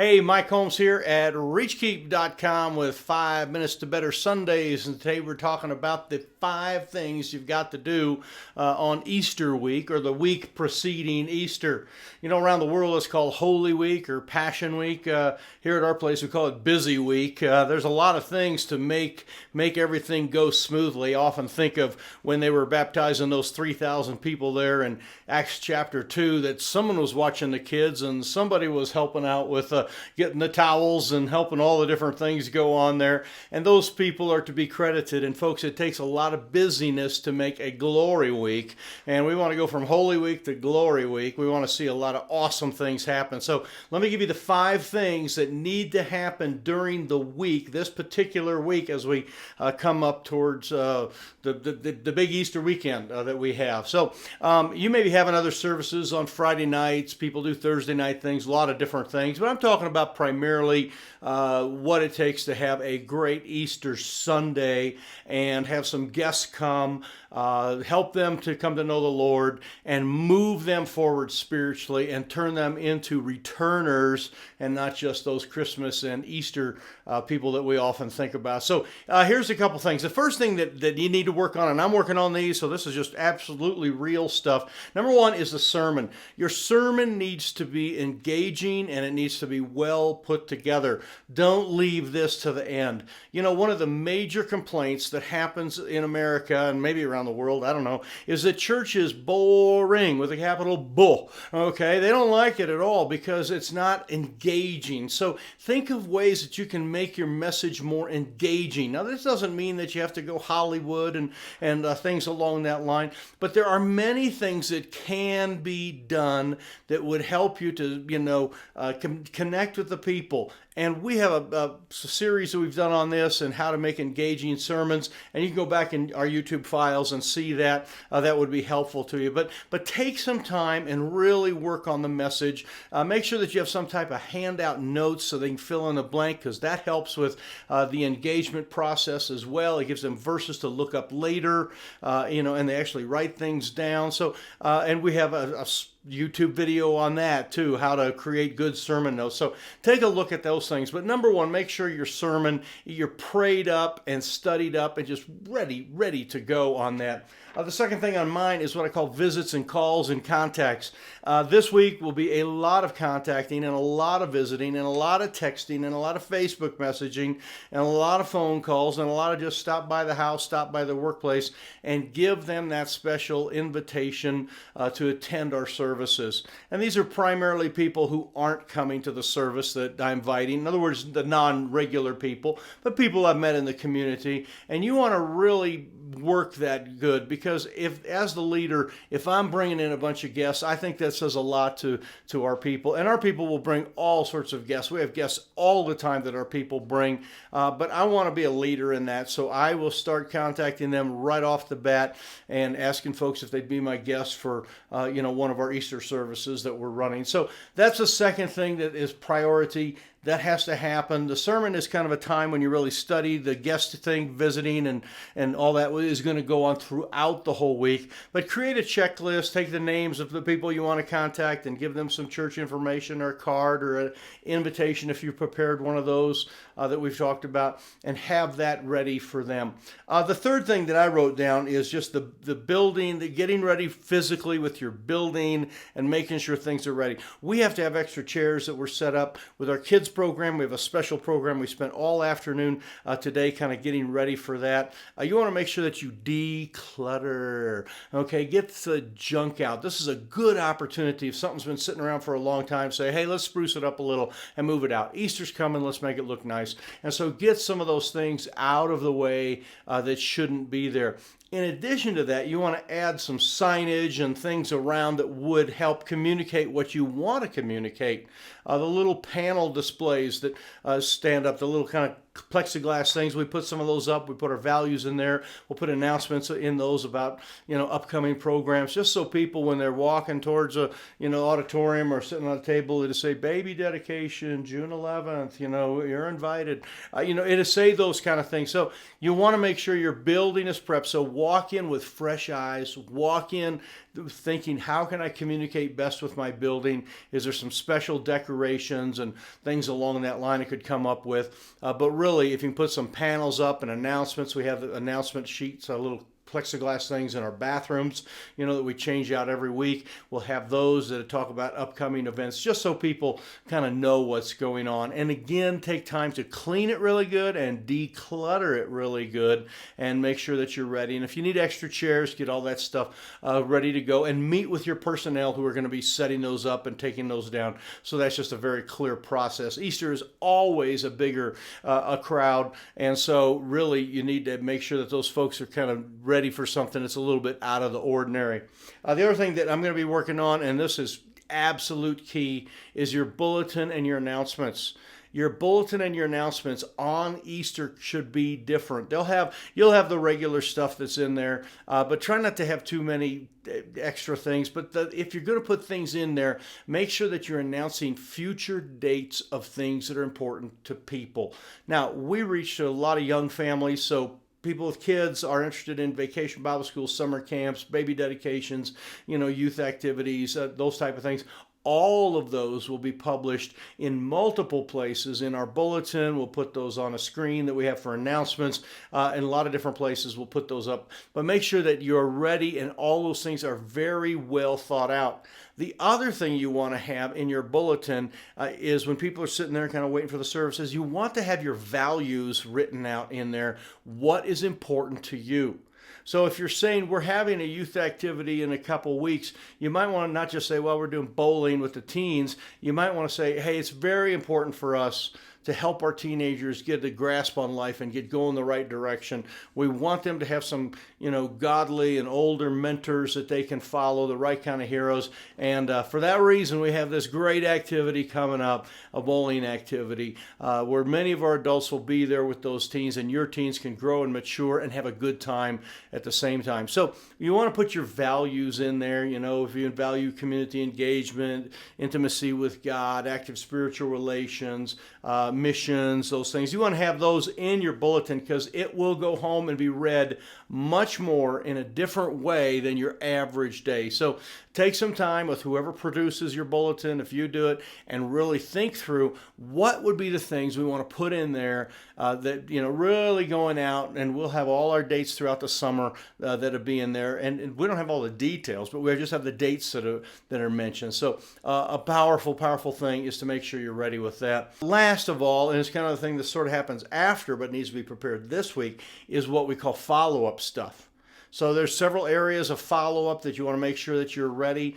Hey, Mike Holmes here at ReachKeep.com with 5 Minutes to Better Sundays. And today we're talking about the 5 things you've got to do on Easter week or the week preceding Easter. You know, around the world it's called Holy Week or Passion Week. Here at our place we call it Busy Week. There's a lot of things to make everything go smoothly. I often think of when they were baptizing those 3,000 people there in Acts chapter 2 that someone was watching the kids and somebody was helping out with getting the towels and helping all the different things go on there. And those people are to be credited. And folks, it takes a lot of busyness to make a glory week. And we want to go from Holy Week to Glory Week. We want to see a lot of awesome things happen. So let me give you the 5 things that need to happen during the week, this particular week, as we come up towards the big Easter weekend that we have. So you may be having other services on Friday nights. People do Thursday night things, a lot of different things. But I'm talking about primarily what it takes to have a great Easter Sunday and have some guests come, help them to come to know the Lord and move them forward spiritually and turn them into returners and not just those Christmas and Easter people that we often think about. So here's a couple things. The first thing that you need to work on, and I'm working on these, so this is just absolutely real stuff. Number 1 is the sermon. Your sermon needs to be engaging and it needs to be well put together. Don't leave this to the end. You know, one of the major complaints that happens in America and maybe around the world, I don't know, is that church is boring with a capital bull. Okay, they don't like it at all because it's not engaging. So think of ways that you can make your message more engaging. Now, this doesn't mean that you have to go Hollywood and things along that line, but there are many things that can be done that would help you to, connect with the people. And we have a series that we've done on this and how to make engaging sermons. And you can go back in our YouTube files and see that. That would be helpful to you. But take some time and really work on the message. Make sure that you have some type of handout notes so they can fill in the blank, because that helps with the engagement process as well. It gives them verses to look up later, and they actually write things down. So, and we have a YouTube video on that too, how to create good sermon notes. So take a look at those things. But number 1, make sure your sermon, you're prayed up and studied up and just ready to go on that. The second thing on mine is what I call visits and calls and contacts. This week will be a lot of contacting and a lot of visiting and a lot of texting and a lot of Facebook messaging and a lot of phone calls and a lot of just stop by the house, stop by the workplace, and give them that special invitation to attend our services. And these are primarily people who aren't coming to the service that I'm inviting. In other words, the non-regular people, but people I've met in the community. And you want to really work that good, because if, as the leader, if I'm bringing in a bunch of guests, I think that says a lot to our people. And our people will bring all sorts of guests. We have guests all the time that our people bring, but I want to be a leader in that. So I will start contacting them right off the bat and asking folks if they'd be my guests for one of our Easter services that we're running. So that's the second thing that is priority. That has to happen. The sermon is kind of a time when you really study. The guest thing, visiting, and all that is going to go on throughout the whole week. But create a checklist, take the names of the people you want to contact and give them some church information or a card or an invitation if you prepared one of those that we've talked about, and have that ready for them. The third thing that I wrote down is just the building, the getting ready physically with your building and making sure things are ready. We have to have extra chairs that were set up with our kids program. We have a special program. We spent all afternoon today kind of getting ready for that. You want to make sure that you declutter. Okay, get the junk out. This is a good opportunity. If something's been sitting around for a long time, say, hey, let's spruce it up a little and move it out. Easter's coming. Let's make it look nice. And so get some of those things out of the way that shouldn't be there. In addition to that, you want to add some signage and things around that would help communicate what you want to communicate. The little panel displays that stand up, the little kind of plexiglass things, we put some of those up. We put our values in there. We'll put announcements in those about, upcoming programs, just so people, when they're walking towards a, auditorium or sitting on a table, it'll say baby dedication, June 11th, you're invited. It'll say those kind of things. So you want to make sure your building is prepped. So walk in with fresh eyes, walk in thinking, how can I communicate best with my building? Is there some special decorations and things along that line I could come up with? But really, if you can put some panels up and announcements, we have announcement sheets, a little plexiglass things in our bathrooms, that we change out every week. We'll have those that talk about upcoming events, just so people kind of know what's going on. And again, take time to clean it really good and declutter it really good and make sure that you're ready. And if you need extra chairs, get all that stuff ready to go, and meet with your personnel who are going to be setting those up and taking those down. So that's just a very clear process. Easter is always a bigger a crowd, and so really you need to make sure that those folks are kind of ready for something that's a little bit out of the ordinary. The other thing that I'm going to be working on, and this is absolute key, is your bulletin and your announcements. Your bulletin and your announcements on Easter should be different. You'll have the regular stuff that's in there, but try not to have too many extra things. But if you're going to put things in there, make sure that you're announcing future dates of things that are important to people. Now, we reach a lot of young families, so people with kids are interested in vacation Bible schools, summer camps, baby dedications, youth activities, those type of things. All of those will be published in multiple places in our bulletin. We'll put those on a screen that we have for announcements, and a lot of different places we'll put those up. But make sure that you're ready and all those things are very well thought out. The other thing you want to have in your bulletin is when people are sitting there kind of waiting for the services, you want to have your values written out in there. What is important to you? So if you're saying we're having a youth activity in a couple weeks, you might want to not just say, well, we're doing bowling with the teens. You might want to say, hey, it's very important for us to help our teenagers get a grasp on life and get going the right direction. We want them to have some, godly and older mentors that they can follow, the right kind of heroes. And for that reason, we have this great activity coming up, a bowling activity, where many of our adults will be there with those teens, and your teens can grow and mature and have a good time at the same time. So you want to put your values in there, if you value community engagement, intimacy with God, active spiritual relations, missions, those things. You want to have those in your bulletin because it will go home and be read much more in a different way than your average day. So take some time with whoever produces your bulletin, if you do it, and really think through what would be the things we want to put in there that, really going out, and we'll have all our dates throughout the summer that'll be in there. And we don't have all the details, but we just have the dates that are mentioned. So a powerful, powerful thing is to make sure you're ready with that. Last of all, and it's kind of the thing that sort of happens after but needs to be prepared this week, is what we call follow-up stuff. So there's several areas of follow-up that you want to make sure that you're ready.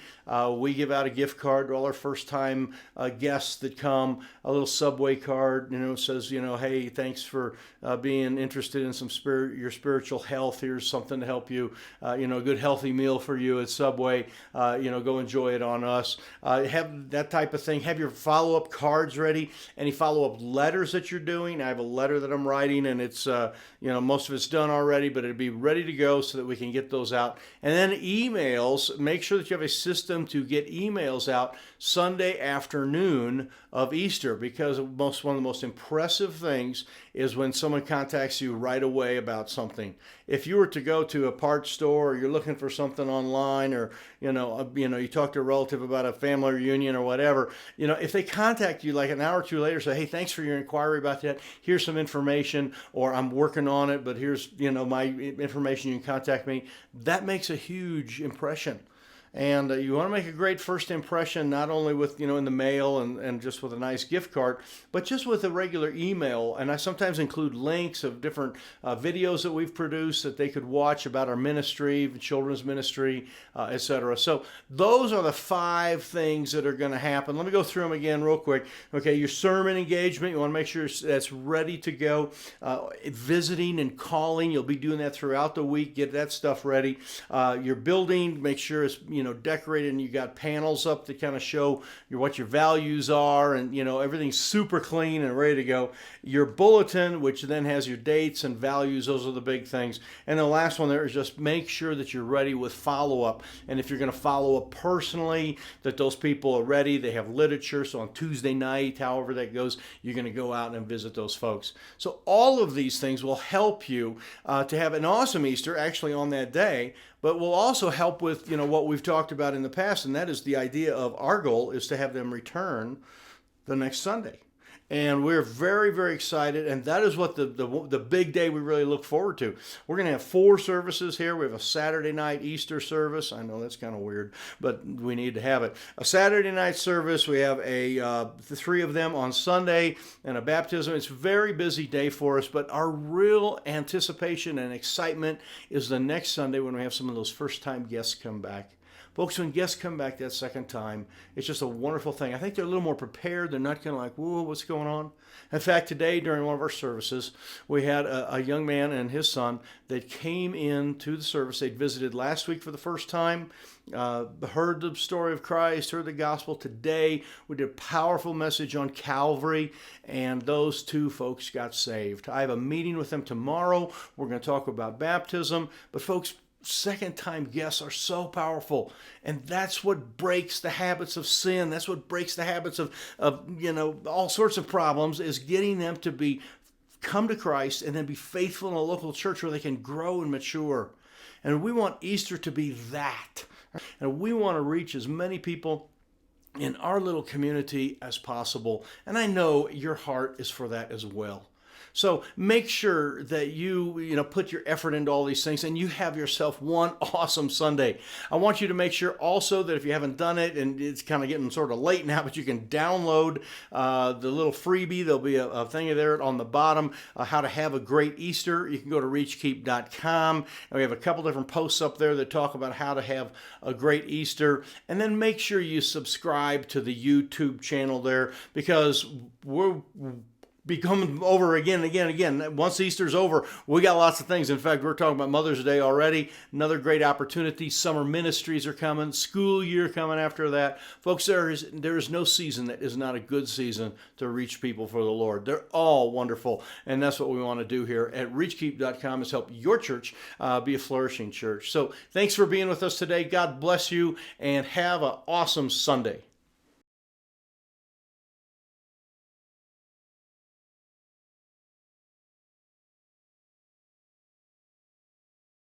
We give out a gift card to all our first-time guests that come, a little Subway card, says, hey, thanks for being interested in your spiritual health. Here's something to help you, a good healthy meal for you at Subway. Go enjoy it on us. Have that type of thing. Have your follow-up cards ready. Any follow-up letters that you're doing. I have a letter that I'm writing, and it's, most of it's done already, but it'll be ready to go so that we can get those out. And then emails, make sure that you have a system to get emails out Sunday afternoon of Easter, because one of the most impressive things is when someone contacts you right away about something. If you were to go to a parts store, or you're looking for something online, or you talk to a relative about a family reunion or whatever, if they contact you like an hour or two later, say, hey, thanks for your inquiry about that. Here's some information, or I'm working on it, but here's my information. You can contact me. That makes a huge impression. And you want to make a great first impression, not only with, in the mail and just with a nice gift card, but just with a regular email. And I sometimes include links of different videos that we've produced that they could watch about our ministry, children's ministry, etc. So those are the 5 things that are going to happen. Let me go through them again real quick. Okay, your sermon engagement, you want to make sure that's ready to go. Visiting and calling, you'll be doing that throughout the week. Get that stuff ready. Your building, make sure it's, decorated, and you got panels up that kind of show what your values are, and everything's super clean and ready to go. Your bulletin, which then has your dates and values, those are the big things. And the last one there is just make sure that you're ready with follow-up. And if you're going to follow up personally, that those people are ready. They have literature, so on Tuesday night, however that goes, you're going to go out and visit those folks. So all of these things will help you to have an awesome Easter actually on that day, but will also help with what we've talked about in the past, and that is the idea of our goal is to have them return the next Sunday. And we're very, very excited, and that is what the big day we really look forward to. We're going to have 4 services here. We have a Saturday night Easter service. I know that's kind of weird, but we need to have it. A Saturday night service. We have 3 of them on Sunday, and a baptism. It's a very busy day for us, but our real anticipation and excitement is the next Sunday when we have some of those first-time guests come back. Folks, when guests come back that second time, it's just a wonderful thing. I think they're a little more prepared. They're not kind of like, whoa, what's going on? In fact, today during one of our services, we had a young man and his son that came into the service. They'd visited last week for the first time, heard the story of Christ, heard the gospel. Today, we did a powerful message on Calvary, and those 2 folks got saved. I have a meeting with them tomorrow. We're going to talk about baptism. But folks, second-time guests are so powerful, and that's what breaks the habits of sin. That's what breaks the habits of all sorts of problems, is getting them to come to Christ and then be faithful in a local church where they can grow and mature. And we want Easter to be that. And we want to reach as many people in our little community as possible. And I know your heart is for that as well. So make sure that you put your effort into all these things, and you have yourself one awesome Sunday. I want you to make sure also that if you haven't done it, and it's kind of getting sort of late now, but you can download the little freebie. There'll be a thing there on the bottom, how to have a great Easter. You can go to reachkeep.com, and we have a couple different posts up there that talk about how to have a great Easter. And then make sure you subscribe to the YouTube channel there, because we're becoming over again and again. Once Easter's over, we got lots of things. In fact, we're talking about Mother's Day already. Another great opportunity. Summer ministries are coming. School year coming after that. Folks, there is no season that is not a good season to reach people for the Lord. They're all wonderful. And that's what we want to do here at reachkeep.com, is help your church be a flourishing church. So thanks for being with us today. God bless you, and have an awesome Sunday.